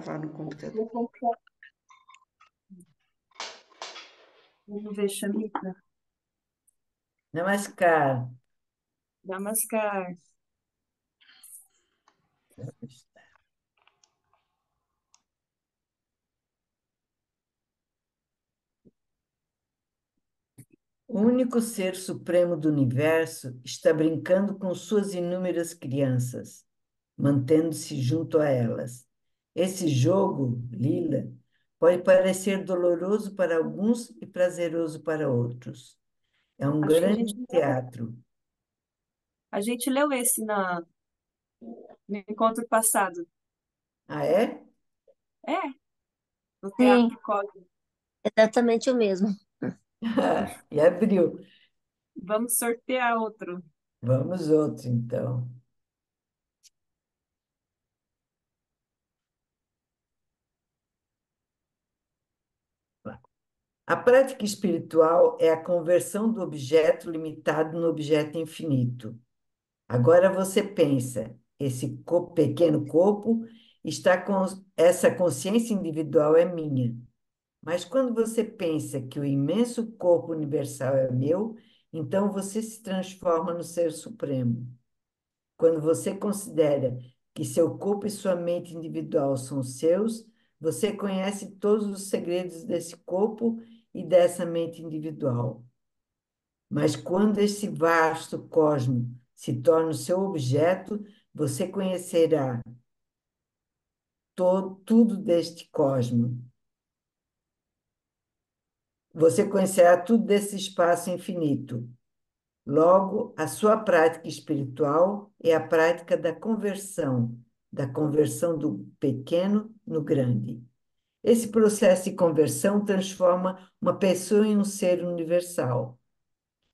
gravar no computador. Vou comprar. Vamos ver, Chamita. Namaskar. Namaskar. O único ser supremo do universo está brincando com suas inúmeras crianças, mantendo-se junto a elas. Esse jogo, Lila, pode parecer doloroso para alguns e prazeroso para outros. É um Acho que grande teatro. a gente leu esse no encontro passado. Ah, é? É, no Sim, Teatro Cósmico. exatamente o mesmo. E abriu. Vamos sortear outro. Vamos outro, então. A prática espiritual é a conversão do objeto limitado no objeto infinito. Agora você pensa, esse pequeno corpo está com essa consciência individual é minha. Mas quando você pensa que o imenso corpo universal é meu, então você se transforma no Ser Supremo. Quando você considera que seu corpo e sua mente individual são seus, você conhece todos os segredos desse corpo e dessa mente individual. Mas quando esse vasto cosmo se torna o seu objeto, você conhecerá tudo deste cosmo. Você conhecerá tudo desse espaço infinito. Logo, a sua prática espiritual é a prática da conversão do pequeno no grande. Esse processo de conversão transforma uma pessoa em um ser universal.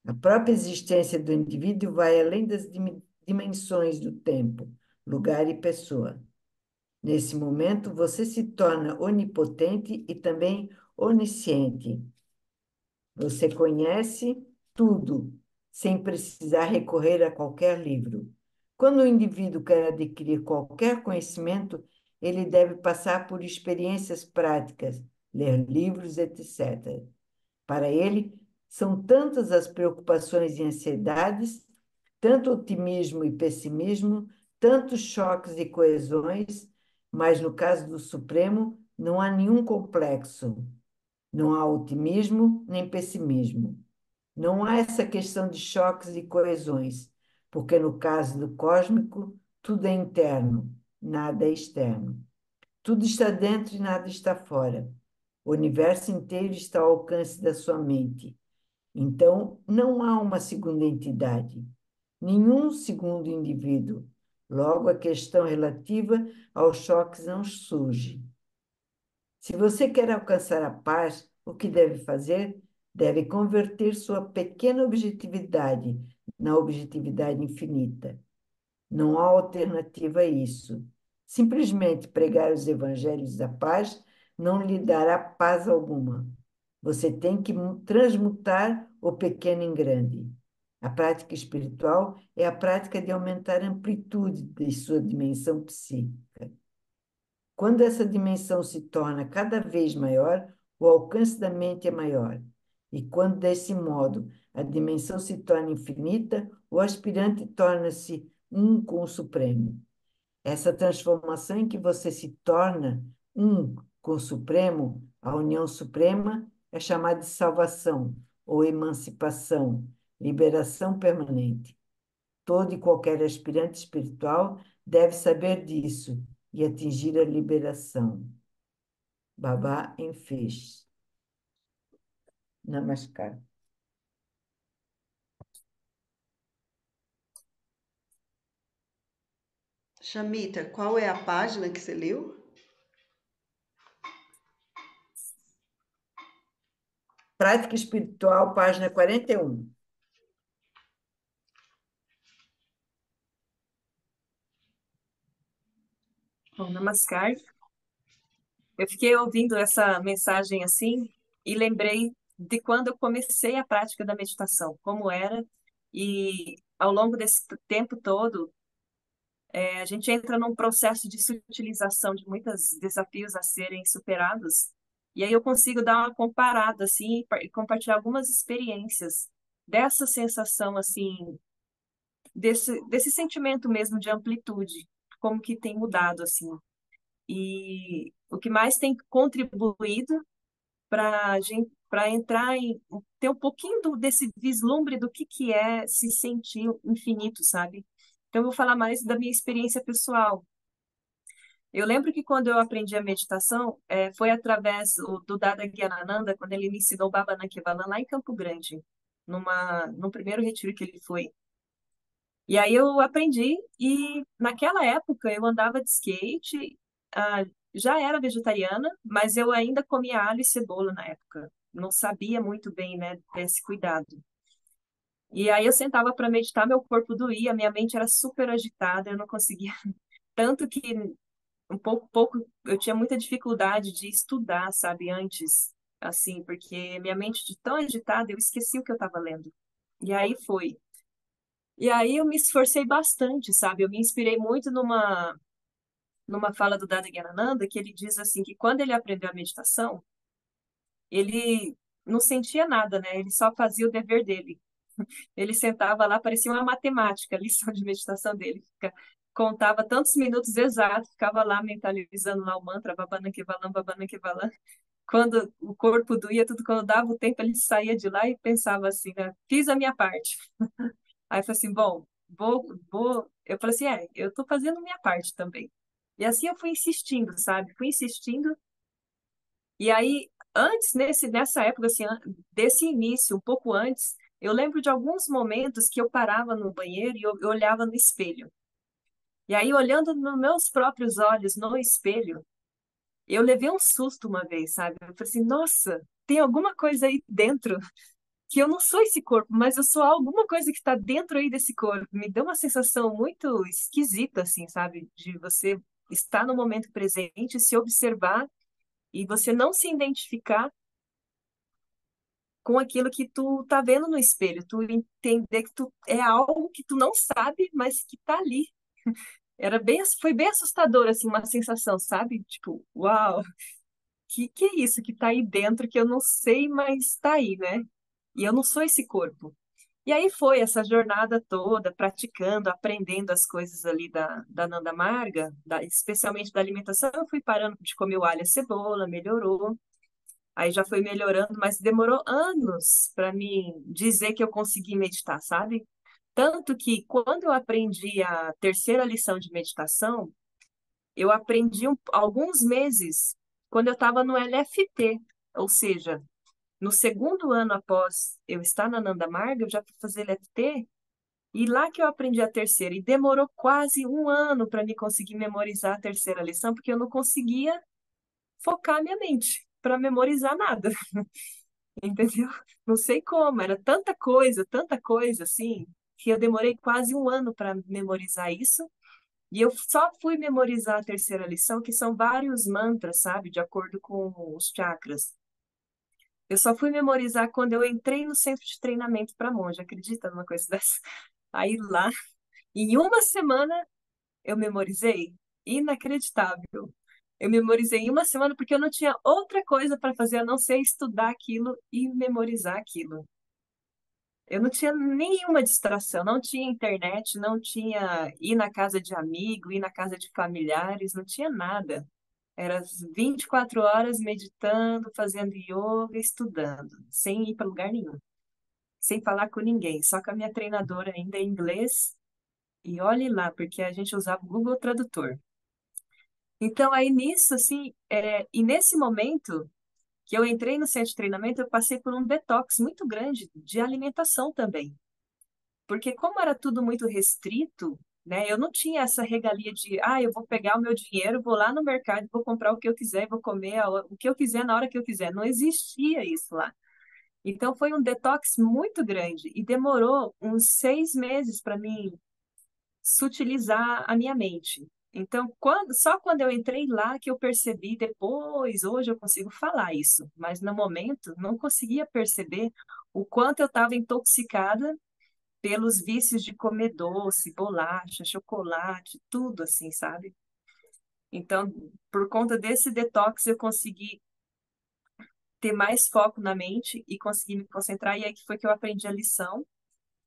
A própria existência do indivíduo vai além das dimensões do tempo, lugar e pessoa. Nesse momento, você se torna onipotente e também onisciente. Você conhece tudo, sem precisar recorrer a qualquer livro. Quando o indivíduo quer adquirir qualquer conhecimento, ele deve passar por experiências práticas, ler livros, etc. Para ele, são tantas as preocupações e ansiedades, tanto otimismo e pessimismo, tantos choques e coesões, mas no caso do Supremo, não há nenhum complexo, não há otimismo nem pessimismo. Não há essa questão de choques e coesões, porque no caso do cósmico, tudo é interno, nada é externo. Tudo está dentro e nada está fora. O universo inteiro está ao alcance da sua mente. Então, não há uma segunda entidade, nenhum segundo indivíduo. Logo, a questão relativa aos choques não surge. Se você quer alcançar a paz, o que deve fazer? Deve converter sua pequena objetividade na objetividade infinita. Não há alternativa a isso. Simplesmente pregar os evangelhos da paz não lhe dará paz alguma. Você tem que transmutar o pequeno em grande. A prática espiritual é a prática de aumentar a amplitude de sua dimensão psíquica. Quando essa dimensão se torna cada vez maior, o alcance da mente é maior. E quando, desse modo, a dimensão se torna infinita, o aspirante torna-se um com o Supremo. Essa transformação em que você se torna um com o Supremo, a união suprema, é chamada de salvação ou emancipação, liberação permanente. Todo e qualquer aspirante espiritual deve saber disso e atingir a liberação. Babá em Fez. Namaskar. Chamita, qual é a página que você leu? Prática Espiritual, página 41. Bom, Namaskar. Eu fiquei ouvindo essa mensagem assim e lembrei de quando eu comecei a prática da meditação, como era, e ao longo desse tempo todo, A gente entra num processo de sutilização de muitos desafios a serem superados, e aí eu consigo dar uma comparada, assim, e compartilhar algumas experiências dessa sensação, assim, desse sentimento mesmo de amplitude, como que tem mudado, assim. E o que mais tem contribuído para gente, para entrar em ter um pouquinho desse vislumbre do que é se sentir infinito, sabe? Então, eu vou falar mais da minha experiência pessoal. Eu lembro que quando eu aprendi a meditação, foi através do Dada Gyanananda, quando ele me ensinou o Baba-Nankevalam lá em Campo Grande, num primeiro retiro que ele foi. E aí eu aprendi, e naquela época eu andava de skate, já era vegetariana, mas eu ainda comia alho e cebola na época. Não sabia muito bem, né, desse cuidado. E aí eu sentava para meditar, meu corpo doía, minha mente era super agitada, eu não conseguia. Tanto que pouco, eu tinha muita dificuldade de estudar, sabe, antes, assim, porque minha mente de tão agitada, eu esqueci o que eu estava lendo. E aí foi. E aí eu me esforcei bastante, sabe? Eu me inspirei muito numa fala do Dada Gyanananda, que ele diz assim que quando ele aprendeu a meditação, ele não sentia nada, né? Ele só fazia o dever dele. Ele sentava lá, parecia uma matemática, a lição de meditação dele. Contava tantos minutos exatos, ficava lá mentalizando lá o mantra, Babanankevalam, Babanankevalam. Quando o corpo doía, tudo quando dava o tempo, ele saía de lá e pensava assim, né? Fiz a minha parte. Aí eu falei assim, bom, vou. Eu falei assim, eu estou fazendo a minha parte também. E assim eu fui insistindo, sabe? Fui insistindo. E aí, nessa época, assim, desse início, um pouco antes, eu lembro de alguns momentos que eu parava no banheiro e eu olhava no espelho. E aí, olhando nos meus próprios olhos no espelho, eu levei um susto uma vez, sabe? Eu falei assim, nossa, tem alguma coisa aí dentro que eu não sou esse corpo, mas eu sou alguma coisa que está dentro aí desse corpo. Me deu uma sensação muito esquisita, assim, sabe? De você estar no momento presente, se observar e você não se identificar com aquilo que tu tá vendo no espelho. Tu entender que tu é algo que tu não sabe, mas que tá ali. Foi bem assustador, assim, uma sensação, sabe? Tipo, uau, que é isso que tá aí dentro que eu não sei, mas tá aí, né? E eu não sou esse corpo. E aí foi essa jornada toda, praticando, aprendendo as coisas ali da Nanda Marga, especialmente da alimentação. Eu fui parando de comer o alho e a cebola, melhorou. Aí já foi melhorando, mas demorou anos para me dizer que eu consegui meditar, sabe? Tanto que quando eu aprendi a terceira lição de meditação, eu aprendi alguns meses quando eu estava no LFT, ou seja, no segundo ano após eu estar na Nanda Marga, eu já fui fazer LFT, e lá que eu aprendi a terceira, e demorou quase um ano para me conseguir memorizar a terceira lição, porque eu não conseguia focar minha mente para memorizar nada, entendeu? Não sei como, era tanta coisa, assim, que eu demorei quase um ano para memorizar isso, e eu só fui memorizar a terceira lição, que são vários mantras, sabe, de acordo com os chakras. Eu só fui memorizar quando eu entrei no centro de treinamento para monge, acredita numa coisa dessa? Aí lá, em uma semana, eu memorizei. Inacreditável. Eu memorizei em uma semana porque eu não tinha outra coisa para fazer a não ser estudar aquilo e memorizar aquilo. Eu não tinha nenhuma distração, não tinha internet, não tinha ir na casa de amigo, ir na casa de familiares, não tinha nada. Era as 24 horas meditando, fazendo yoga, estudando, sem ir para lugar nenhum, sem falar com ninguém, só com a minha treinadora ainda em inglês. E olhe lá, porque a gente usava o Google Tradutor. Então, aí nisso, assim, e nesse momento que eu entrei no centro de treinamento, eu passei por um detox muito grande de alimentação também. Porque como era tudo muito restrito, né, eu não tinha essa regalia de, eu vou pegar o meu dinheiro, vou lá no mercado, vou comprar o que eu quiser, vou comer o que eu quiser na hora que eu quiser. Não existia isso lá. Então foi um detox muito grande e demorou uns 6 meses para mim sutilizar a minha mente. Então, só quando eu entrei lá que eu percebi, depois, hoje eu consigo falar isso, mas no momento não conseguia perceber o quanto eu estava intoxicada pelos vícios de comer doce, bolacha, chocolate, tudo assim, sabe? Então, por conta desse detox, eu consegui ter mais foco na mente e consegui me concentrar, e aí que foi que eu aprendi a lição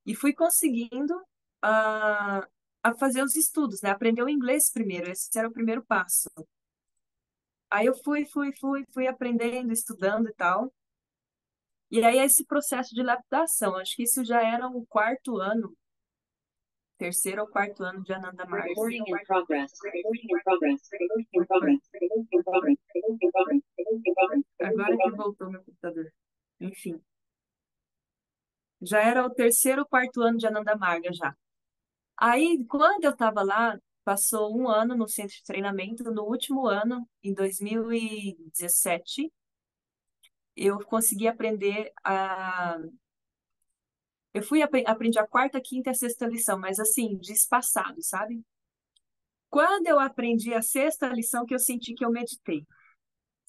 e fui conseguindo a, a fazer os estudos, né? Aprender o inglês primeiro, esse era o primeiro passo. Aí eu fui aprendendo, estudando e tal. E aí esse processo de lapidação, acho que isso já era o quarto ano, terceiro ou quarto ano de Ananda Margs. Recording in progress. Recording in progress. Recording in progress. Recording in progress. Recording in progress. Recording in progress. Agora que voltou meu computador. Enfim, já era o terceiro ou quarto ano de Ananda Marga já. Aí, quando eu estava lá, passou um ano no centro de treinamento. No último ano, em 2017, eu consegui aprender a. Aprendi a quarta, quinta e a sexta lição, mas assim, de espaçado, sabe? Quando eu aprendi a sexta lição, que eu senti que eu meditei.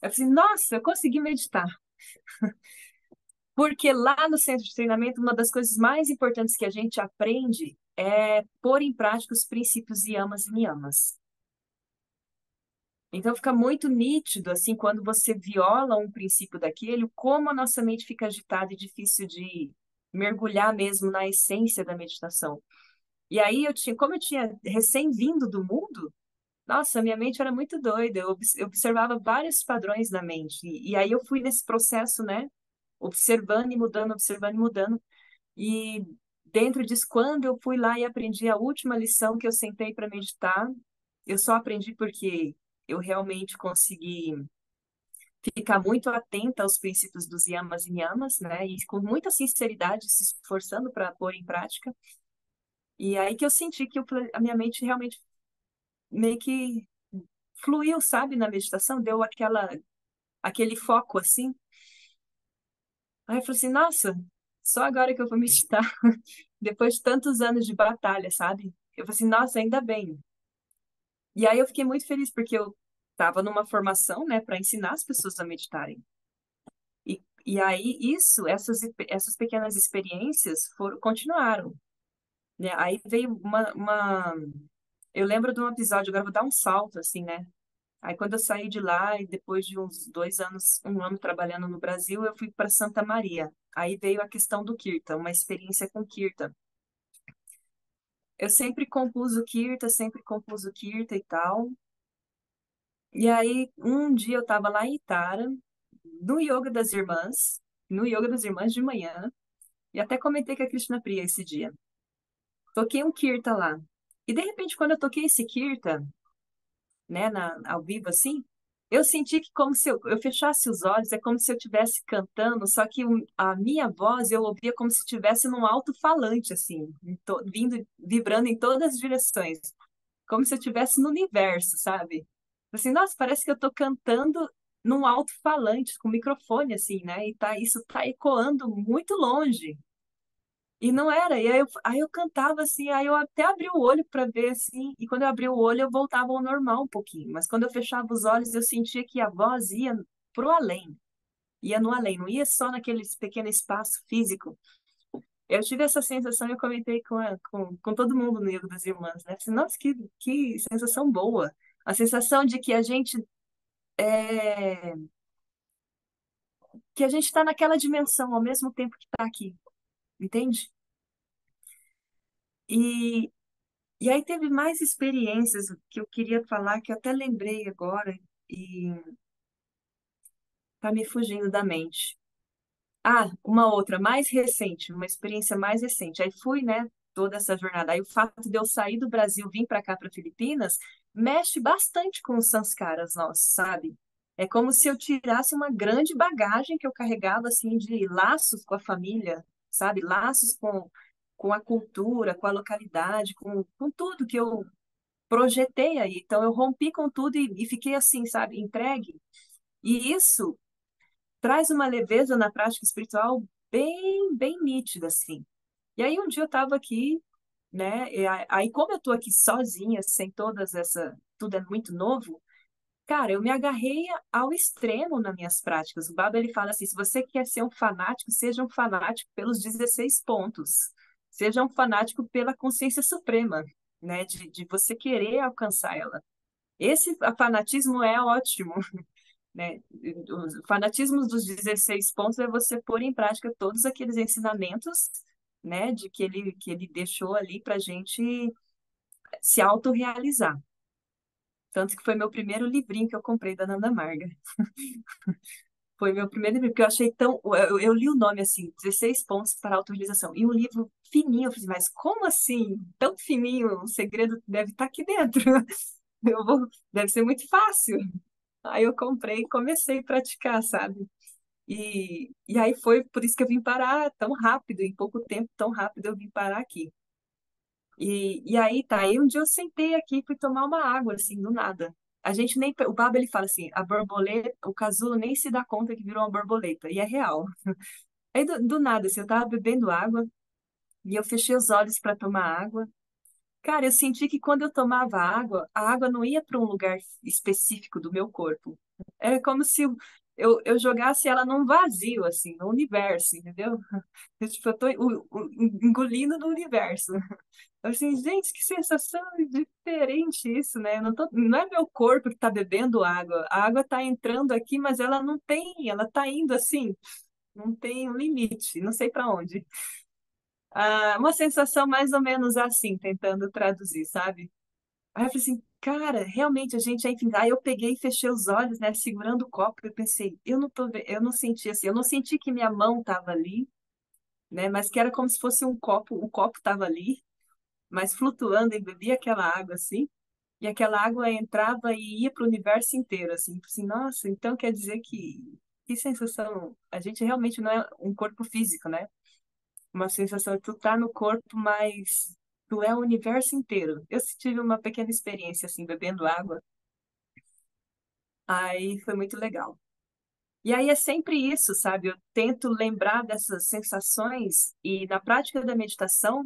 Eu falei, assim, nossa, eu consegui meditar. Porque lá no centro de treinamento, uma das coisas mais importantes que a gente aprende é pôr em prática os princípios yamas e niyamas. Então fica muito nítido, assim, quando você viola um princípio daquele, como a nossa mente fica agitada e difícil de mergulhar mesmo na essência da meditação. E aí como eu tinha recém-vindo do mundo, nossa, minha mente era muito doida, eu observava vários padrões na mente. E aí eu fui nesse processo, né? Observando e mudando, observando e mudando. E dentro disso, quando eu fui lá e aprendi a última lição que eu sentei para meditar, eu só aprendi porque eu realmente consegui ficar muito atenta aos princípios dos yamas e niyamas, né? E com muita sinceridade, se esforçando para pôr em prática. E aí que eu senti que a minha mente realmente meio que fluiu, sabe, na meditação, deu aquele foco assim. Aí eu falei assim, nossa, só agora que eu vou meditar, depois de tantos anos de batalha, sabe? Eu falei assim, nossa, ainda bem. E aí eu fiquei muito feliz, porque eu estava numa formação, né, para ensinar as pessoas a meditarem. E aí essas pequenas experiências continuaram, né? Aí veio Eu lembro de um episódio, agora eu vou dar um salto, assim, né? Aí quando eu saí de lá, e depois de uns 2 anos, um ano trabalhando no Brasil, eu fui para Santa Maria. Aí veio a questão do Kirtan, uma experiência com Kirtan. Eu sempre compus o Kirtan e tal. E aí, um dia eu estava lá em Itara, no Yoga das Irmãs de manhã, e até comentei com a Krishna Priya esse dia. Toquei um Kirtan lá. E de repente, quando eu toquei esse Kirtan, né, ao vivo assim, eu senti que como se eu fechasse os olhos, é como se eu estivesse cantando, só que a minha voz eu ouvia como se estivesse num alto-falante, assim, vibrando em todas as direções, como se eu estivesse no universo, sabe? Assim, nossa, parece que eu tô cantando num alto-falante, com microfone, assim, né? E isso tá ecoando muito longe. E não era, e aí eu cantava assim, aí eu até abri o olho para ver assim, e quando eu abri o olho eu voltava ao normal um pouquinho, mas quando eu fechava os olhos eu sentia que a voz ia pro além, ia no além, não ia só naquele pequeno espaço físico. Eu tive essa sensação e eu comentei com todo mundo no Yoga das Irmãs, né? Falei, nossa, que sensação boa. A sensação de é, que a gente está naquela dimensão ao mesmo tempo que está aqui, entende? E, E aí teve mais experiências que eu queria falar, que eu até lembrei agora e tá me fugindo da mente. Ah, uma outra, mais recente, uma experiência mais recente. Aí fui, né, toda essa jornada. Aí o fato de eu sair do Brasil, vir para cá, para Filipinas, mexe bastante com os sanskaras nossos, sabe? É como se eu tirasse uma grande bagagem que eu carregava, assim, de laços com a família, sabe? Laços com a cultura, com a localidade, com tudo que eu projetei aí. Então, eu rompi com tudo e fiquei assim, sabe, entregue. E isso traz uma leveza na prática espiritual bem, bem nítida, assim. E aí, um dia eu estava aqui, né? Aí, como eu estou aqui sozinha, sem tudo é muito novo, cara, eu me agarrei ao extremo nas minhas práticas. O Baba, ele fala assim, se você quer ser um fanático, seja um fanático pelos 16 pontos. seja um fanático pela consciência suprema, né? De você querer alcançar ela. Esse fanatismo é ótimo, né? Os fanatismos dos 16 pontos é você pôr em prática todos aqueles ensinamentos, né? De que ele deixou ali para a gente se autorrealizar. Tanto que foi meu primeiro livrinho que eu comprei da Nanda Marga. Foi meu primeiro livro, porque eu achei tão. Eu li o nome assim, 16 pontos para autorrealização. E um livro fininho, eu falei, mas como assim? Tão fininho, o segredo deve estar aqui dentro. Deve ser muito fácil. Aí eu comprei e comecei a praticar, sabe? E aí foi por isso que eu vim parar tão rápido, em pouco tempo, tão rápido eu vim parar aqui. E aí tá, aí um dia eu sentei aqui e fui tomar uma água, assim, do nada. A gente nem, o Baba ele fala assim, a borboleta, o casulo nem se dá conta que virou uma borboleta, e é real. Aí do nada, assim, eu tava bebendo água, e eu fechei os olhos para tomar água. Cara, eu senti que quando eu tomava água, a água não ia para um lugar específico do meu corpo. Era como se eu jogasse ela num vazio, assim, no universo, entendeu? Tipo, eu tô engolindo no universo. Eu assim, gente, que sensação diferente isso, né? Eu não tô, não é meu corpo que tá bebendo água. A água tá entrando aqui, mas ela não tem, ela tá indo assim, não tem um limite, não sei para onde. Ah, uma sensação mais ou menos assim, tentando traduzir, sabe? Aí eu falei assim, cara, realmente a gente é infinito. Aí eu peguei e fechei os olhos, né, segurando o copo, e eu pensei, eu não senti assim, eu não senti que minha mão estava ali, né, mas que era como se fosse um copo, o copo estava ali, mas flutuando e bebia aquela água assim, e aquela água entrava e ia para o universo inteiro, assim, nossa, então quer dizer que sensação, a gente realmente não é um corpo físico, né? Uma sensação de tu tá no corpo, mas tu é o universo inteiro. Eu tive uma pequena experiência assim, bebendo água, aí foi muito legal. E aí é sempre isso, sabe? Eu tento lembrar dessas sensações e na prática da meditação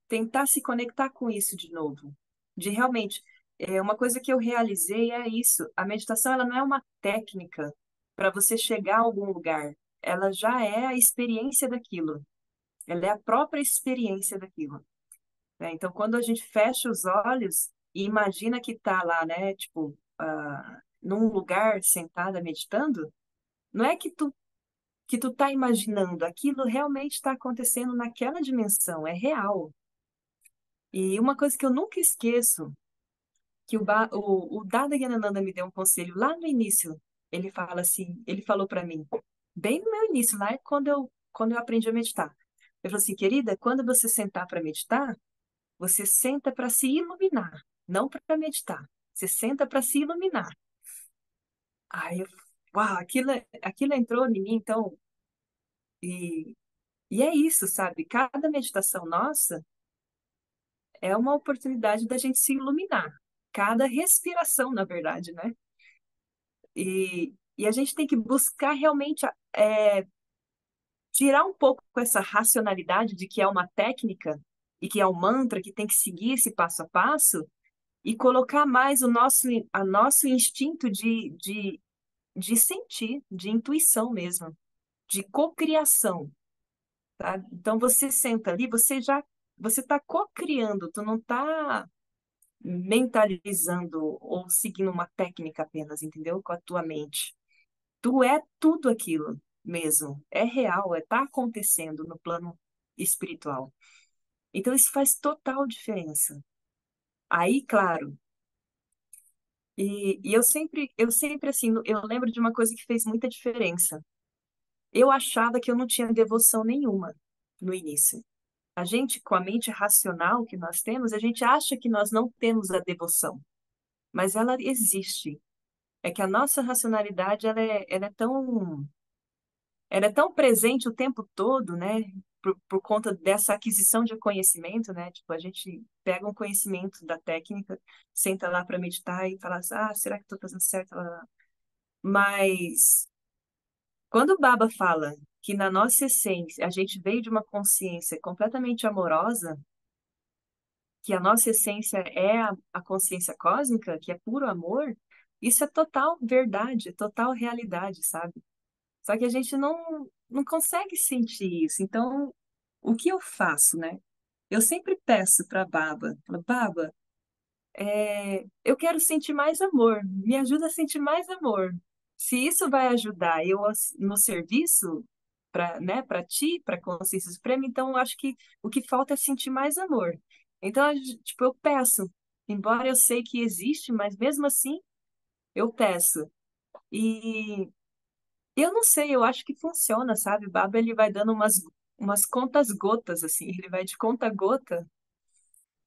tentar se conectar com isso de novo. De realmente, uma coisa que eu realizei é isso. A meditação ela não é uma técnica para você chegar a algum lugar. Ela já é a experiência daquilo. Ela é a própria experiência daquilo. Né? Então, quando a gente fecha os olhos e imagina que está lá, né, tipo, num lugar sentada meditando, não é que tu tá imaginando, aquilo realmente está acontecendo naquela dimensão, é real. E uma coisa que eu nunca esqueço, que o Dada Yanananda me deu um conselho lá no início. Ele fala assim, ele falou para mim, bem no meu início, lá é quando eu aprendi a meditar. Ele falou assim, querida, quando você sentar para meditar, você senta para se iluminar, não para meditar. Você senta para se iluminar. Aí eu, uau, aquilo entrou em mim, então, e, e é isso, sabe? Cada meditação nossa é uma oportunidade da gente se iluminar. Cada respiração, na verdade, né? E a gente tem que buscar realmente tirar um pouco essa racionalidade de que é uma técnica e que é um mantra que tem que seguir esse passo a passo e colocar mais a nosso instinto de sentir, de intuição mesmo, de cocriação, tá? Então você senta ali, você está cocriando, tu não está mentalizando ou seguindo uma técnica apenas, entendeu? Com a tua mente. Tu é tudo aquilo mesmo, é real, tá acontecendo no plano espiritual. Então isso faz total diferença. Aí, claro, e eu sempre assim, eu lembro de uma coisa que fez muita diferença. Eu achava que eu não tinha devoção nenhuma no início. A gente, com a mente racional que nós temos, a gente acha que nós não temos a devoção, mas ela existe. É que a nossa racionalidade, ela é tão presente o tempo todo, né? Por conta dessa aquisição de conhecimento, né? Tipo, a gente pega um conhecimento da técnica, senta lá para meditar e fala assim, será que estou fazendo certo? Lá, lá, lá. Mas quando o Baba fala que na nossa essência a gente veio de uma consciência completamente amorosa, que a nossa essência é a consciência cósmica, que é puro amor, isso é total verdade, é total realidade, sabe? Só que a gente não consegue sentir isso. Então, o que eu faço, né? Eu sempre peço para Baba, falo, Baba, eu quero sentir mais amor, me ajuda a sentir mais amor. Se isso vai ajudar eu no serviço para, né, para ti, para consciência suprema, então eu acho que o que falta é sentir mais amor. Então, tipo, eu peço, embora eu sei que existe, mas mesmo assim eu peço. E eu não sei, eu acho que funciona, sabe? O Baba ele vai dando umas contas gotas assim, ele vai de conta gota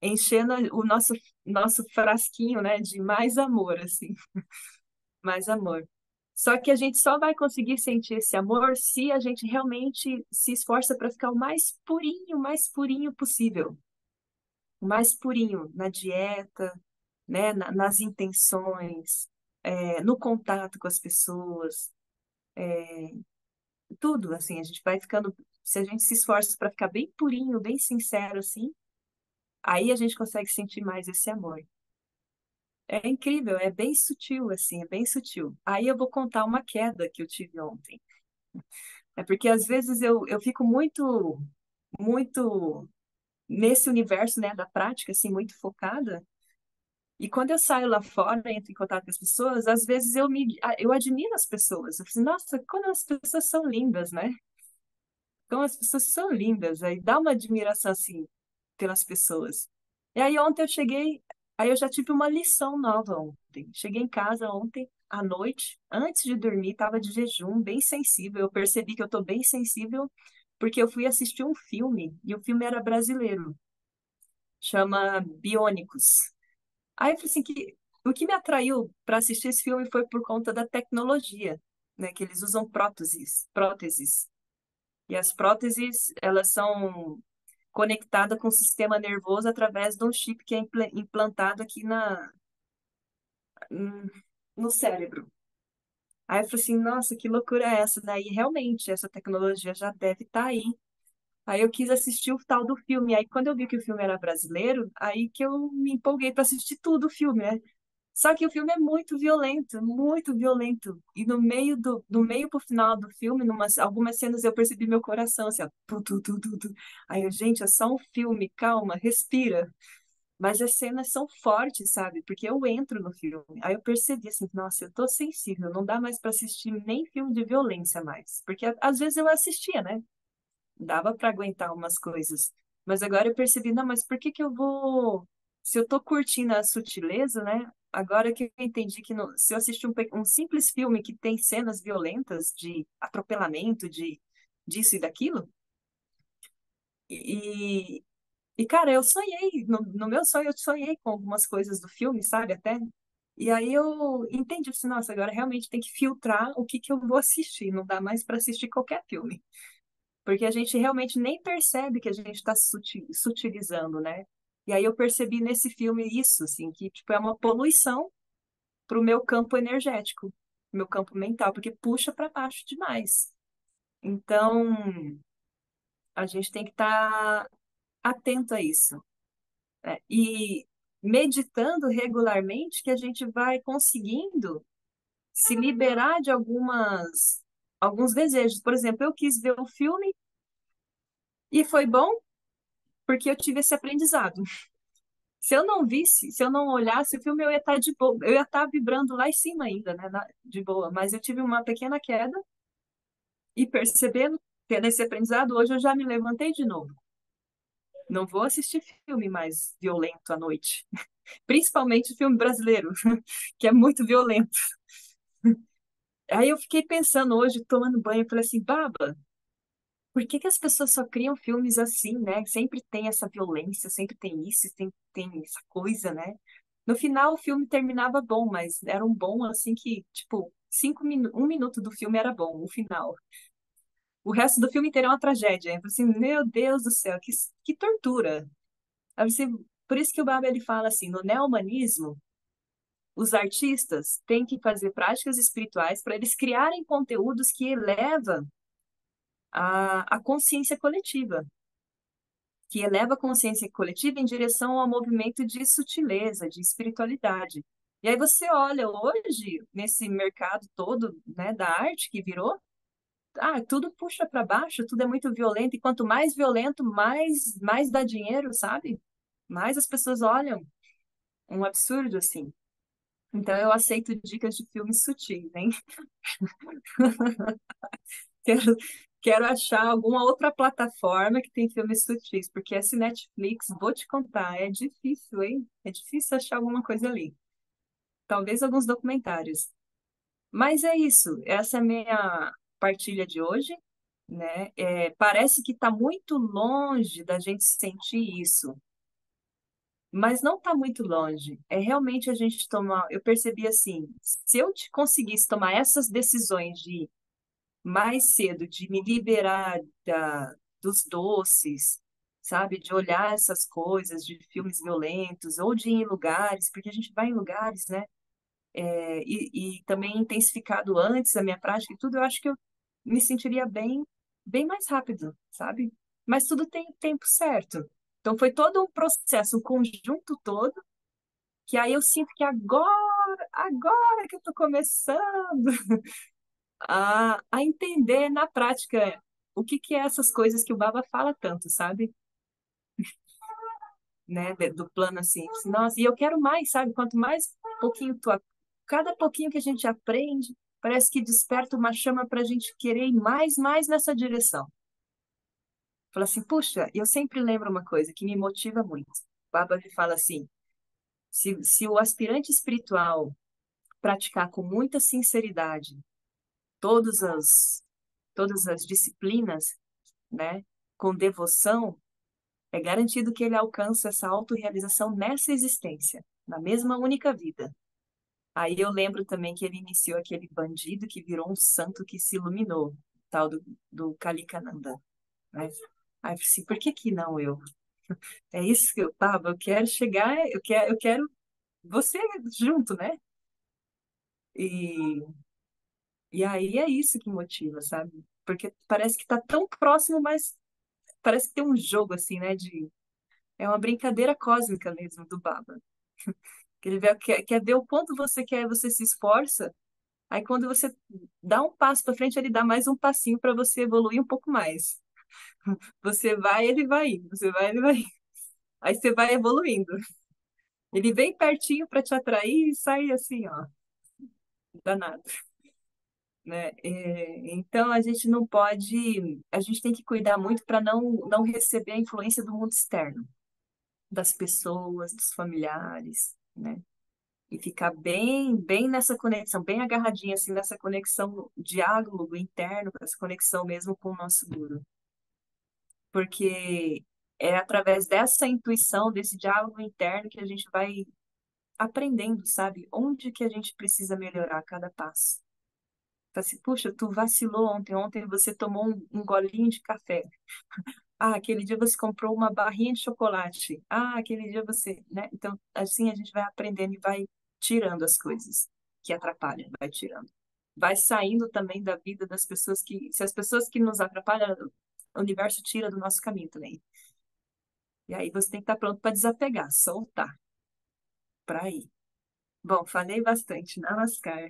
enchendo o nosso frasquinho, né, de mais amor, assim, mais amor. Só que a gente só vai conseguir sentir esse amor se a gente realmente se esforça para ficar o mais purinho possível. O mais purinho na dieta, né, nas intenções, no contato com as pessoas, tudo, assim, a gente vai ficando, se a gente se esforça para ficar bem purinho, bem sincero, assim, aí a gente consegue sentir mais esse amor. É incrível, é bem sutil, assim, é bem sutil. Aí eu vou contar uma queda que eu tive ontem. É porque às vezes eu fico muito nesse universo, né, da prática, assim, muito focada. E quando eu saio lá fora, entro em contato com as pessoas, às vezes eu admiro as pessoas. Eu falo, nossa, como as pessoas são lindas, né? Como as pessoas são lindas. Aí dá uma admiração, assim, pelas pessoas. E aí ontem eu cheguei, aí eu já tive uma lição nova ontem. Cheguei em casa ontem à noite, antes de dormir, estava de jejum, bem sensível. Eu percebi que eu estou bem sensível porque eu fui assistir um filme e o filme era brasileiro, chama Biônicos. Aí eu falei assim que o que me atraiu para assistir esse filme foi por conta da tecnologia, né, que eles usam próteses. E as próteses, elas são conectada com o sistema nervoso através de um chip que é implantado aqui hum, no cérebro. Aí eu falei assim, nossa, que loucura é essa? Daí realmente essa tecnologia já deve estar aí. Aí eu quis assistir o tal do filme. Aí quando eu vi que o filme era brasileiro, aí que eu me empolguei para assistir tudo o filme, né? Só que o filme é muito violento, muito violento. E no meio pro final do filme, algumas cenas eu percebi meu coração, assim, ó, tu, tu, tu, tu, tu. Aí eu, gente, é só um filme, calma, respira. Mas as cenas são fortes, sabe? Porque eu entro no filme. Aí eu percebi assim, nossa, eu tô sensível, não dá mais para assistir nem filme de violência mais. Porque às vezes eu assistia, né? Dava para aguentar umas coisas. Mas agora eu percebi, não, mas por que que eu vou. Se eu tô curtindo a sutileza, né? Agora que eu entendi que se eu assistir um simples filme que tem cenas violentas de atropelamento, de disso e daquilo, e, cara, eu sonhei, no meu sonho eu sonhei com algumas coisas do filme, sabe, até. E aí eu entendi, assim, nossa, agora realmente tem que filtrar o que que eu vou assistir, não dá mais para assistir qualquer filme. Porque a gente realmente nem percebe que a gente está sutilizando, né? E aí eu percebi nesse filme isso, assim, que tipo, é uma poluição para o meu campo energético, meu campo mental, porque puxa para baixo demais. Então, a gente tem que estar atento a isso, né? E meditando regularmente que a gente vai conseguindo se liberar de alguns desejos. Por exemplo, eu quis ver um filme e foi bom porque eu tive esse aprendizado. Se eu não visse, se eu não olhasse o filme, eu ia estar de boa, eu ia estar vibrando lá em cima ainda, né, de boa. Mas eu tive uma pequena queda e percebendo, tendo esse aprendizado, hoje eu já me levantei de novo. Não vou assistir filme mais violento à noite, principalmente filme brasileiro, que é muito violento. Aí eu fiquei pensando hoje, tomando banho, eu falei assim, Baba, por que que as pessoas só criam filmes assim, né? Sempre tem essa violência, sempre tem isso, tem essa coisa, né? No final o filme terminava bom, mas era um bom assim que, tipo, 1 minuto do filme era bom, o final. O resto do filme inteiro é uma tragédia. Eu falei assim, meu Deus do céu, que tortura. Aí você, por isso que o Baba ele fala assim, no neo-humanismo, os artistas têm que fazer práticas espirituais para eles criarem conteúdos que elevam a consciência coletiva, que eleva a consciência coletiva em direção ao movimento de sutileza, de espiritualidade. E aí você olha hoje, nesse mercado todo, né, da arte que virou, tudo puxa para baixo, tudo é muito violento, e quanto mais violento, mais dá dinheiro, sabe? Mais as pessoas olham. Um absurdo, assim. Então eu aceito dicas de filmes sutis, hein? Quero, quero achar alguma outra plataforma que tem filmes sutis, porque esse Netflix, vou te contar, é difícil, hein? É difícil achar alguma coisa ali. Talvez alguns documentários. Mas é isso, essa é a minha partilha de hoje, né? Parece que está muito longe da gente sentir isso, mas não está muito longe. É realmente a gente tomar. Eu percebi assim, se eu conseguisse tomar essas decisões de mais cedo, de me liberar dos doces, sabe, de olhar essas coisas, de filmes violentos, ou de ir em lugares, porque a gente vai em lugares, né? E também intensificado antes a minha prática e tudo, eu acho que eu me sentiria bem mais rápido, sabe? Mas tudo tem tempo certo. Então foi todo um processo, um conjunto todo, que aí eu sinto que agora que eu tô começando a entender na prática o que é essas coisas que o Baba fala tanto, sabe? Né? Do plano assim, nossa, e eu quero mais, sabe? Quanto mais pouquinho cada pouquinho que a gente aprende, parece que desperta uma chama para a gente querer ir mais nessa direção. Fala assim, puxa, eu sempre lembro uma coisa que me motiva muito. O Baba me fala assim, se o aspirante espiritual praticar com muita sinceridade todas as, todas as disciplinas, né, com devoção, é garantido que ele alcança essa autorrealização nessa existência, na mesma única vida. Aí eu lembro também que ele iniciou aquele bandido que virou um santo que se iluminou, tal do Kalikananda, né? Aí eu falei assim, por que que não eu? É isso que Pablo, eu quero chegar, eu quero você junto, né? E, e aí é isso que motiva, sabe? Porque parece que tá tão próximo, mas parece que tem um jogo assim, né? É uma brincadeira cósmica mesmo do Baba. Que ele quer ver o quanto você se esforça. Aí quando você dá um passo para frente, ele dá mais um passinho para você evoluir um pouco mais. Você vai, ele vai indo. Você vai, ele vai indo. Aí você vai evoluindo. Ele vem pertinho para te atrair e sai assim, ó, danado, né? Então a gente não pode, a gente tem que cuidar muito para não receber a influência do mundo externo, das pessoas, dos familiares, né? E ficar bem nessa conexão, bem agarradinha assim nessa conexão, diálogo interno, essa conexão mesmo com o nosso guru. Porque é através dessa intuição, desse diálogo interno que a gente vai aprendendo, sabe? Onde que a gente precisa melhorar a cada passo. Fala assim, puxa, tu vacilou ontem você tomou um golinho de café. Ah, aquele dia você comprou uma barrinha de chocolate. Ah, aquele dia você, né? Então, assim a gente vai aprendendo e vai tirando as coisas que atrapalham, vai tirando. Vai saindo também da vida das pessoas se as pessoas que nos atrapalham, o universo tira do nosso caminho também. E aí você tem que estar pronto para desapegar, soltar, para ir. Bom, falei bastante. Namaskar.